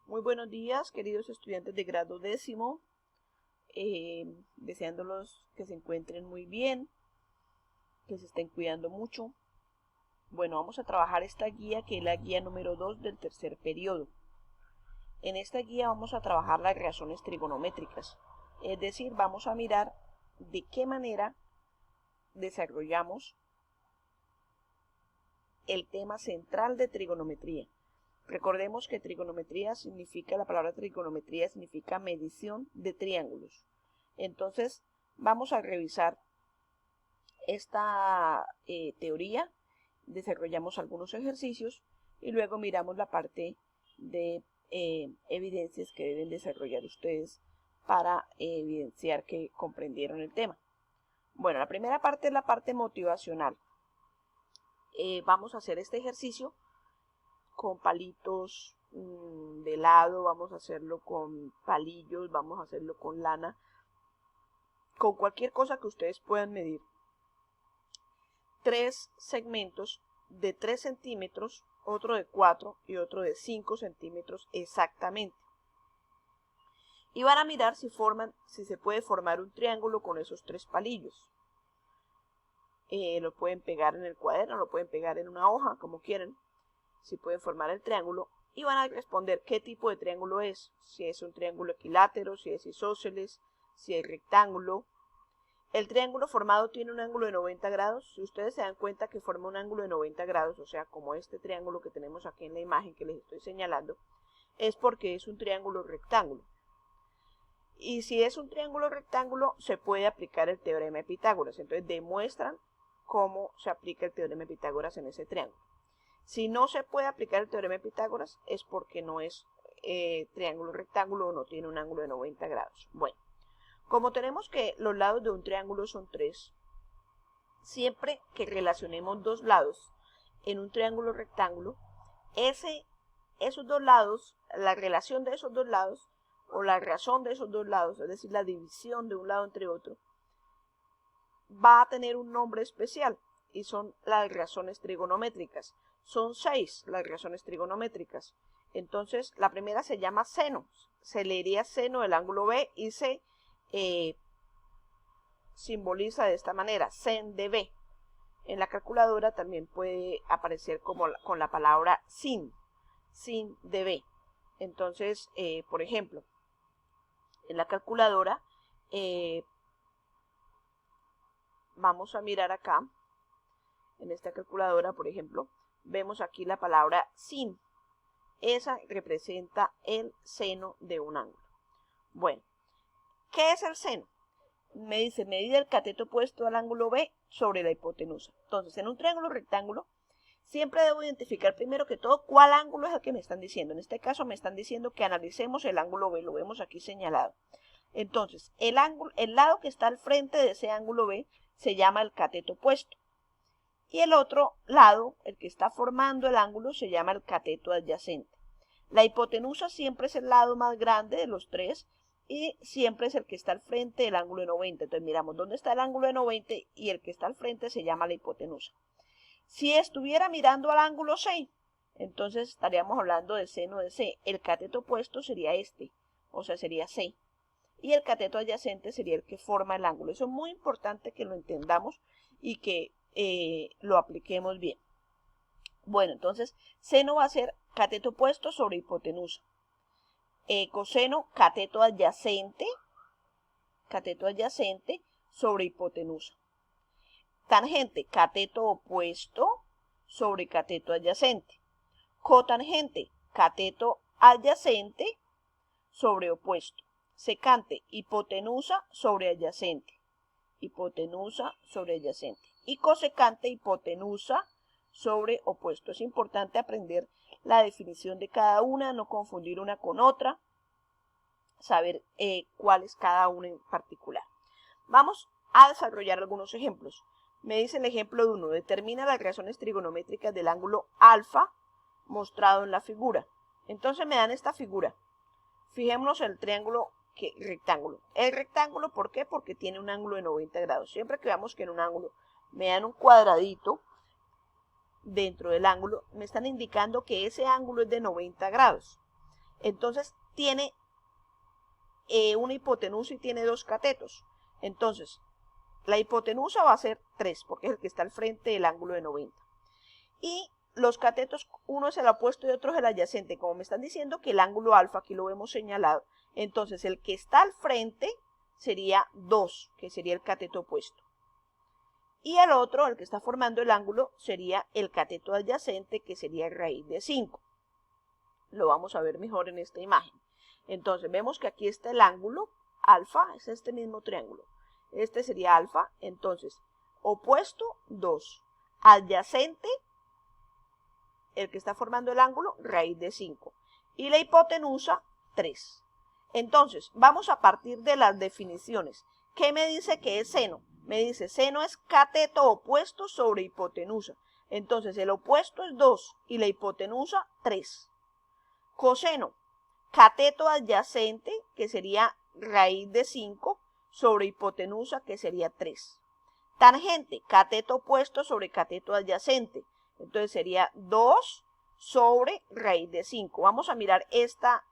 Muy buenos días, queridos estudiantes de grado décimo, deseándolos que se encuentren muy bien, que se estén cuidando mucho. Bueno, vamos a trabajar esta guía que es la guía número 2 del tercer periodo. En esta guía vamos a trabajar las razones trigonométricas, es decir, vamos a mirar de qué manera desarrollamos el tema central de trigonometría. Recordemos que la palabra trigonometría significa medición de triángulos. Entonces, vamos a revisar esta teoría, desarrollamos algunos ejercicios y luego miramos la parte de evidencias que deben desarrollar ustedes para evidenciar que comprendieron el tema. Bueno, la primera parte es la parte motivacional. Vamos a hacer este ejercicio con palitos de helado, vamos a hacerlo con palillos, vamos a hacerlo con lana, con cualquier cosa que ustedes puedan medir. 3 segmentos de 3 centímetros, otro de 4 y otro de 5 centímetros exactamente. Y van a mirar si se puede formar un triángulo con esos 3 palillos. Lo pueden pegar en el cuaderno, lo pueden pegar en una hoja, como quieran. Si pueden formar el triángulo y van a responder qué tipo de triángulo es, si es un triángulo equilátero, si es isósceles, si es rectángulo. El triángulo formado tiene un ángulo de 90 grados, si ustedes se dan cuenta que forma un ángulo de 90 grados, o sea, como este triángulo que tenemos aquí en la imagen que les estoy señalando, es porque es un triángulo rectángulo. Y si es un triángulo rectángulo, se puede aplicar el teorema de Pitágoras, entonces demuestran cómo se aplica el teorema de Pitágoras en ese triángulo. Si no se puede aplicar el teorema de Pitágoras es porque no es triángulo rectángulo o no tiene un ángulo de 90 grados. Bueno, como tenemos que los lados de un triángulo son 3, siempre que relacionemos dos lados en un triángulo rectángulo, esos dos lados, la relación de esos dos lados o la razón de esos dos lados, es decir, la división de un lado entre otro, va a tener un nombre especial y son las razones trigonométricas. Son 6 las razones trigonométricas. Entonces, la primera se llama seno. Se leería seno del ángulo B y se simboliza de esta manera, sen de B. En la calculadora también puede aparecer con la palabra sin de B. Entonces, por ejemplo, en la calculadora, vamos a mirar acá, en esta calculadora, por ejemplo, vemos aquí la palabra sin. Esa representa el seno de un ángulo. Bueno, ¿qué es el seno? Me dice, medida el cateto opuesto al ángulo B sobre la hipotenusa. Entonces, en un triángulo rectángulo, siempre debo identificar primero que todo cuál ángulo es el que me están diciendo. En este caso me están diciendo que analicemos el ángulo B, lo vemos aquí señalado. Entonces, el lado que está al frente de ese ángulo B se llama el cateto opuesto. Y el otro lado, el que está formando el ángulo, se llama el cateto adyacente. La hipotenusa siempre es el lado más grande de los 3 y siempre es el que está al frente del ángulo de 90. Entonces miramos dónde está el ángulo de 90 y el que está al frente se llama la hipotenusa. Si estuviera mirando al ángulo C, entonces estaríamos hablando de seno de C. El cateto opuesto sería este, o sea, sería C. Y el cateto adyacente sería el que forma el ángulo. Eso es muy importante que lo entendamos y que lo apliquemos bien. Bueno, entonces, seno va a ser cateto opuesto sobre hipotenusa. Coseno, cateto adyacente sobre hipotenusa. Tangente, cateto opuesto sobre cateto adyacente. Cotangente, cateto adyacente sobre opuesto. Secante, hipotenusa sobre adyacente. Hipotenusa sobre adyacente. Y cosecante, hipotenusa sobre opuesto. Es importante aprender la definición de cada una, no confundir una con otra, saber cuál es cada una en particular. Vamos a desarrollar algunos ejemplos. Me dice el ejemplo de 1, determina las razones trigonométricas del ángulo alfa mostrado en la figura. Entonces me dan esta figura. Fijémonos en el triángulo rectángulo. El rectángulo, ¿por qué? Porque tiene un ángulo de 90 grados. Siempre que veamos que en un ángulo me dan un cuadradito dentro del ángulo, me están indicando que ese ángulo es de 90 grados. Entonces tiene una hipotenusa y tiene dos catetos. Entonces, la hipotenusa va a ser 3, porque es el que está al frente del ángulo de 90. Y los catetos, uno es el opuesto y otro es el adyacente. Como me están diciendo que el ángulo alfa, aquí lo vemos señalado, entonces el que está al frente sería 2, que sería el cateto opuesto. Y el otro, el que está formando el ángulo, sería el cateto adyacente, que sería raíz de 5. Lo vamos a ver mejor en esta imagen. Entonces vemos que aquí está el ángulo alfa, es este mismo triángulo. Este sería alfa, entonces opuesto 2, adyacente, el que está formando el ángulo, raíz de 5. Y la hipotenusa, 3. Entonces, vamos a partir de las definiciones. ¿Qué me dice que es seno? Me dice, seno es cateto opuesto sobre hipotenusa. Entonces, el opuesto es 2 y la hipotenusa, 3. Coseno, cateto adyacente, que sería raíz de 5, sobre hipotenusa, que sería 3. Tangente, cateto opuesto sobre cateto adyacente. Entonces sería 2 sobre raíz de 5. Vamos a mirar esta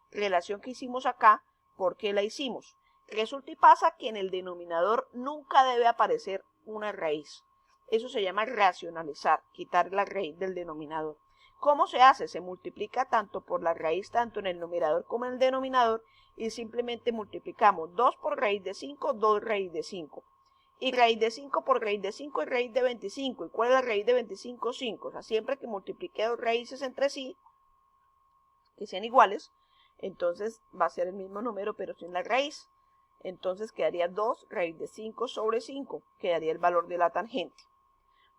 relación que hicimos acá. ¿Por qué la hicimos? Resulta y pasa que en el denominador nunca debe aparecer una raíz. Eso se llama racionalizar, quitar la raíz del denominador. ¿Cómo se hace? Se multiplica tanto por la raíz, tanto en el numerador como en el denominador, y simplemente multiplicamos 2 por raíz de 5, 2 raíz de 5. Y raíz de 5 por raíz de 5 es raíz de 25. ¿Y cuál es la raíz de 25? 5. O sea, siempre que multiplique dos raíces entre sí, que sean iguales, entonces va a ser el mismo número, pero sin la raíz. Entonces quedaría 2 raíz de 5 sobre 5. Quedaría el valor de la tangente.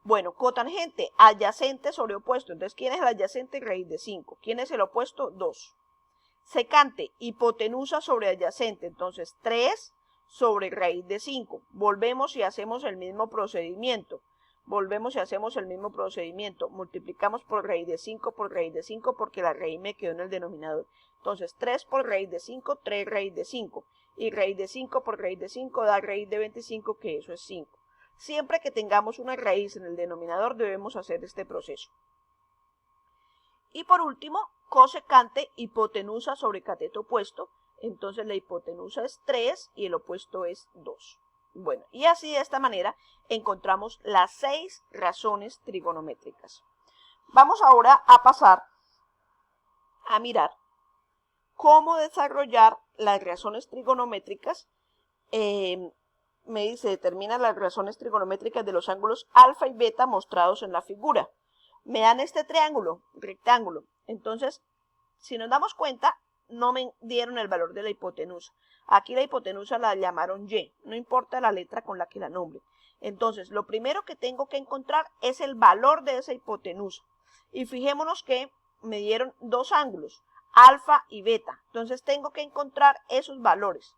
Bueno, cotangente, adyacente sobre opuesto. Entonces, ¿quién es el adyacente? Raíz de 5. ¿Quién es el opuesto? 2. Secante, hipotenusa sobre adyacente. Entonces, 3 sobre raíz de 5. Volvemos y hacemos el mismo procedimiento. Multiplicamos por raíz de 5 porque la raíz me quedó en el denominador. Entonces, 3 por raíz de 5, 3 raíz de 5. Y raíz de 5 por raíz de 5 da raíz de 25, que eso es 5. Siempre que tengamos una raíz en el denominador debemos hacer este proceso. Y por último, cosecante, hipotenusa sobre cateto opuesto. Entonces la hipotenusa es 3 y el opuesto es 2. Bueno, y así de esta manera encontramos las 6 razones trigonométricas. Vamos ahora a pasar a mirar cómo desarrollar las razones trigonométricas. Me dice, determina las razones trigonométricas de los ángulos alfa y beta mostrados en la figura. Me dan este triángulo, rectángulo. Entonces, si nos damos cuenta, no me dieron el valor de la hipotenusa. Aquí la hipotenusa la llamaron Y, no importa la letra con la que la nombre. Entonces, lo primero que tengo que encontrar es el valor de esa hipotenusa. Y fijémonos que me dieron dos ángulos, alfa y beta. Entonces, tengo que encontrar esos valores.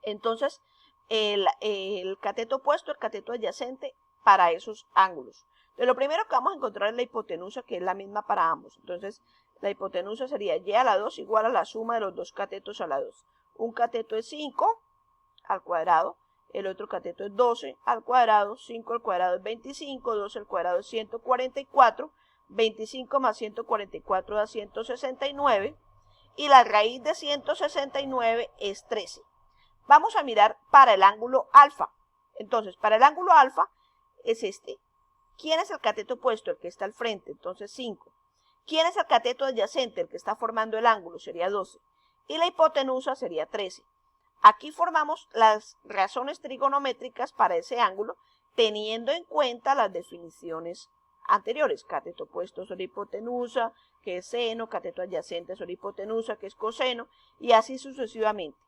Entonces, el cateto opuesto, el cateto adyacente para esos ángulos. Entonces, lo primero que vamos a encontrar es la hipotenusa, que es la misma para ambos. Entonces, la hipotenusa sería y a la 2 igual a la suma de los dos catetos a la 2. Un cateto es 5 al cuadrado, el otro cateto es 12 al cuadrado, 5 al cuadrado es 25, 12 al cuadrado es 144, 25 más 144 da 169, y la raíz de 169 es 13. Vamos a mirar para el ángulo alfa. Entonces, para el ángulo alfa es este. ¿Quién es el cateto opuesto? El que está al frente, entonces 5. ¿Quién es el cateto adyacente? El que está formando el ángulo, sería 12. Y la hipotenusa sería 13. Aquí formamos las razones trigonométricas para ese ángulo, teniendo en cuenta las definiciones anteriores. Cateto opuesto sobre hipotenusa, que es seno, cateto adyacente sobre hipotenusa, que es coseno, y así sucesivamente.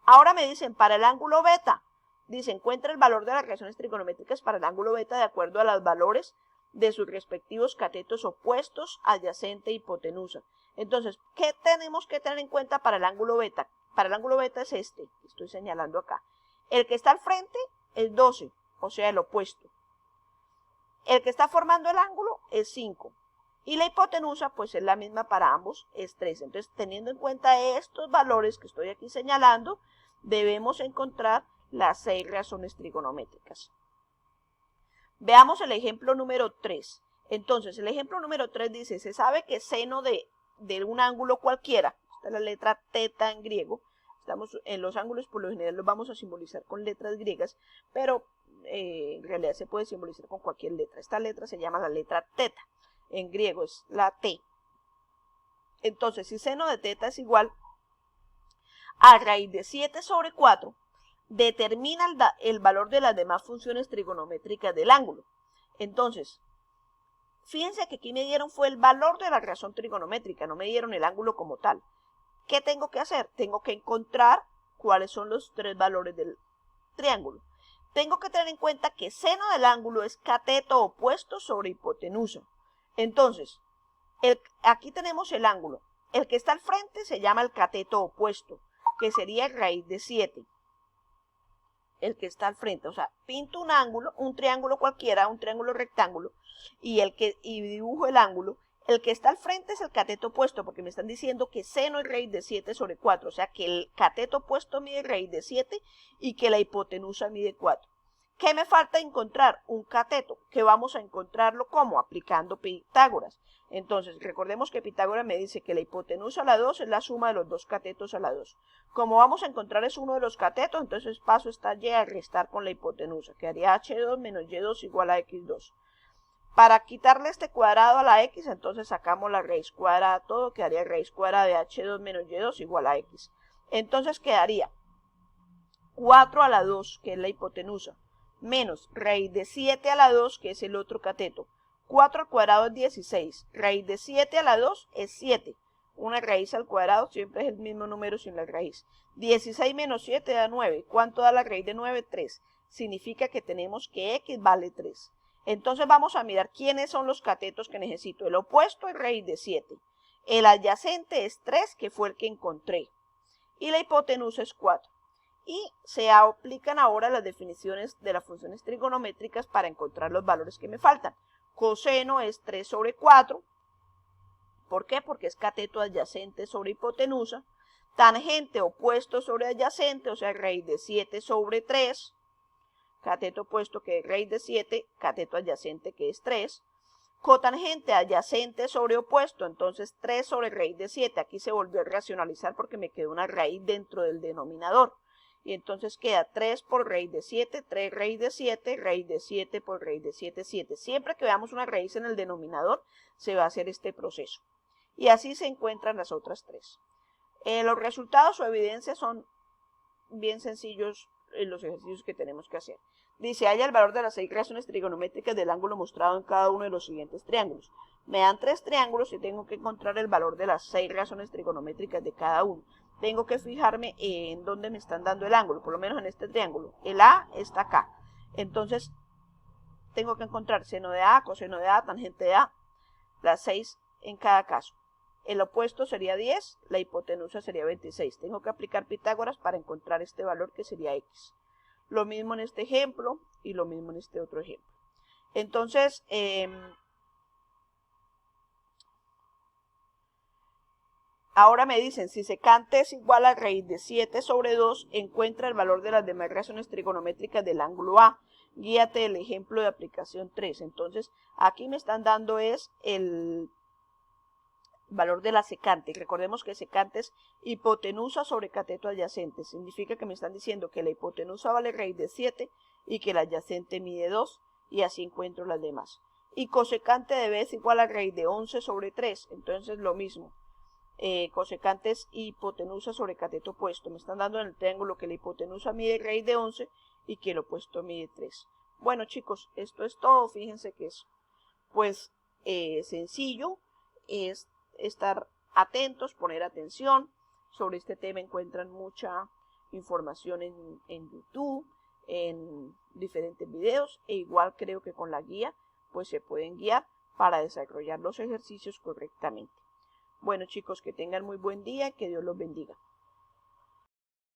Ahora me dicen, para el ángulo beta, dice, encuentra el valor de las razones trigonométricas para el ángulo beta de acuerdo a los valores de sus respectivos catetos opuestos, adyacente e hipotenusa. Entonces, ¿qué tenemos que tener en cuenta para el ángulo beta? Para el ángulo beta es este, que estoy señalando acá. El que está al frente es 12, o sea, el opuesto. El que está formando el ángulo es 5. Y la hipotenusa, pues es la misma para ambos, es 3. Entonces, teniendo en cuenta estos valores que estoy aquí señalando, debemos encontrar las 6 razones trigonométricas. Veamos el ejemplo número 3. Entonces, el ejemplo número 3 dice, se sabe que seno de de un ángulo cualquiera, esta es la letra teta en griego, estamos en los ángulos por lo general los vamos a simbolizar con letras griegas, pero en realidad se puede simbolizar con cualquier letra. Esta letra se llama la letra teta, en griego es la T. Entonces, si seno de teta es igual a raíz de 7 sobre 4, determina el valor de las demás funciones trigonométricas del ángulo. Entonces, fíjense que aquí me dieron fue el valor de la razón trigonométrica, no me dieron el ángulo como tal. ¿Qué tengo que hacer? Tengo que encontrar cuáles son los tres valores del triángulo. Tengo que tener en cuenta que seno del ángulo es cateto opuesto sobre hipotenusa. Entonces, aquí tenemos el ángulo. El que está al frente se llama el cateto opuesto, que sería raíz de 7. El que está al frente, o sea, pinto un ángulo, un triángulo cualquiera, un triángulo rectángulo, y dibujo el ángulo. El que está al frente es el cateto opuesto, porque me están diciendo que seno es raíz de 7 sobre 4, o sea que el cateto opuesto mide raíz de 7 y que la hipotenusa mide 4. ¿Qué me falta encontrar? Un cateto, que vamos a encontrarlo ¿cómo? Aplicando Pitágoras. Entonces, recordemos que Pitágoras me dice que la hipotenusa a la 2 es la suma de los dos catetos a la 2. Como vamos a encontrar es uno de los catetos, entonces paso esta y a restar con la hipotenusa. Quedaría h2 menos y2 igual a x2. Para quitarle este cuadrado a la x, entonces sacamos la raíz cuadrada todo, quedaría raíz cuadrada de h2 menos y2 igual a x. Entonces quedaría 4 a la 2, que es la hipotenusa, menos raíz de 7 a la 2, que es el otro cateto. 4 al cuadrado es 16, raíz de 7 a la 2 es 7. Una raíz al cuadrado siempre es el mismo número sin la raíz. 16 menos 7 da 9. ¿Cuánto da la raíz de 9? 3. Significa que tenemos que x vale 3. Entonces vamos a mirar quiénes son los catetos que necesito. El opuesto es raíz de 7. El adyacente es 3, que fue el que encontré. Y la hipotenusa es 4. Y se aplican ahora las definiciones de las funciones trigonométricas para encontrar los valores que me faltan. Coseno es 3 sobre 4. ¿Por qué? Porque es cateto adyacente sobre hipotenusa. Tangente opuesto sobre adyacente, o sea, raíz de 7 sobre 3. Cateto opuesto que es raíz de 7, cateto adyacente que es 3. Cotangente adyacente sobre opuesto, entonces 3 sobre raíz de 7. Aquí se volvió a racionalizar porque me quedó una raíz dentro del denominador. Y entonces queda 3 por raíz de 7, 3 raíz de 7, raíz de 7 por raíz de 7, 7. Siempre que veamos una raíz en el denominador, se va a hacer este proceso. Y así se encuentran las otras tres. Los resultados o evidencias son bien sencillos en los ejercicios que tenemos que hacer. Dice, halla el valor de las 6 razones trigonométricas del ángulo mostrado en cada uno de los siguientes triángulos. Me dan 3 triángulos y tengo que encontrar el valor de las 6 razones trigonométricas de cada uno. Tengo que fijarme en dónde me están dando el ángulo, por lo menos en este triángulo. El A está acá. Entonces, tengo que encontrar seno de A, coseno de A, tangente de A, las 6 en cada caso. El opuesto sería 10, la hipotenusa sería 26. Tengo que aplicar Pitágoras para encontrar este valor que sería x. Lo mismo en este ejemplo y lo mismo en este otro ejemplo. Entonces, ahora me dicen, si secante es igual a raíz de 7 sobre 2, encuentra el valor de las demás razones trigonométricas del ángulo A. Guíate del ejemplo de aplicación 3. Entonces, aquí me están dando es el valor de la secante. Recordemos que secante es hipotenusa sobre cateto adyacente. Significa que me están diciendo que la hipotenusa vale raíz de 7 y que la adyacente mide 2, y así encuentro las demás. Y cosecante de B es igual a raíz de 11 sobre 3. Entonces lo mismo. Cosecante es hipotenusa sobre cateto opuesto. Me están dando en el triángulo que la hipotenusa mide raíz de 11 y que el opuesto mide 3. Bueno, chicos, esto es todo. Fíjense que es pues sencillo. Es estar atentos, poner atención. Sobre este tema encuentran mucha información en YouTube, en diferentes videos, e igual creo que con la guía pues se pueden guiar para desarrollar los ejercicios correctamente. Bueno, chicos, que tengan muy buen día y que Dios los bendiga.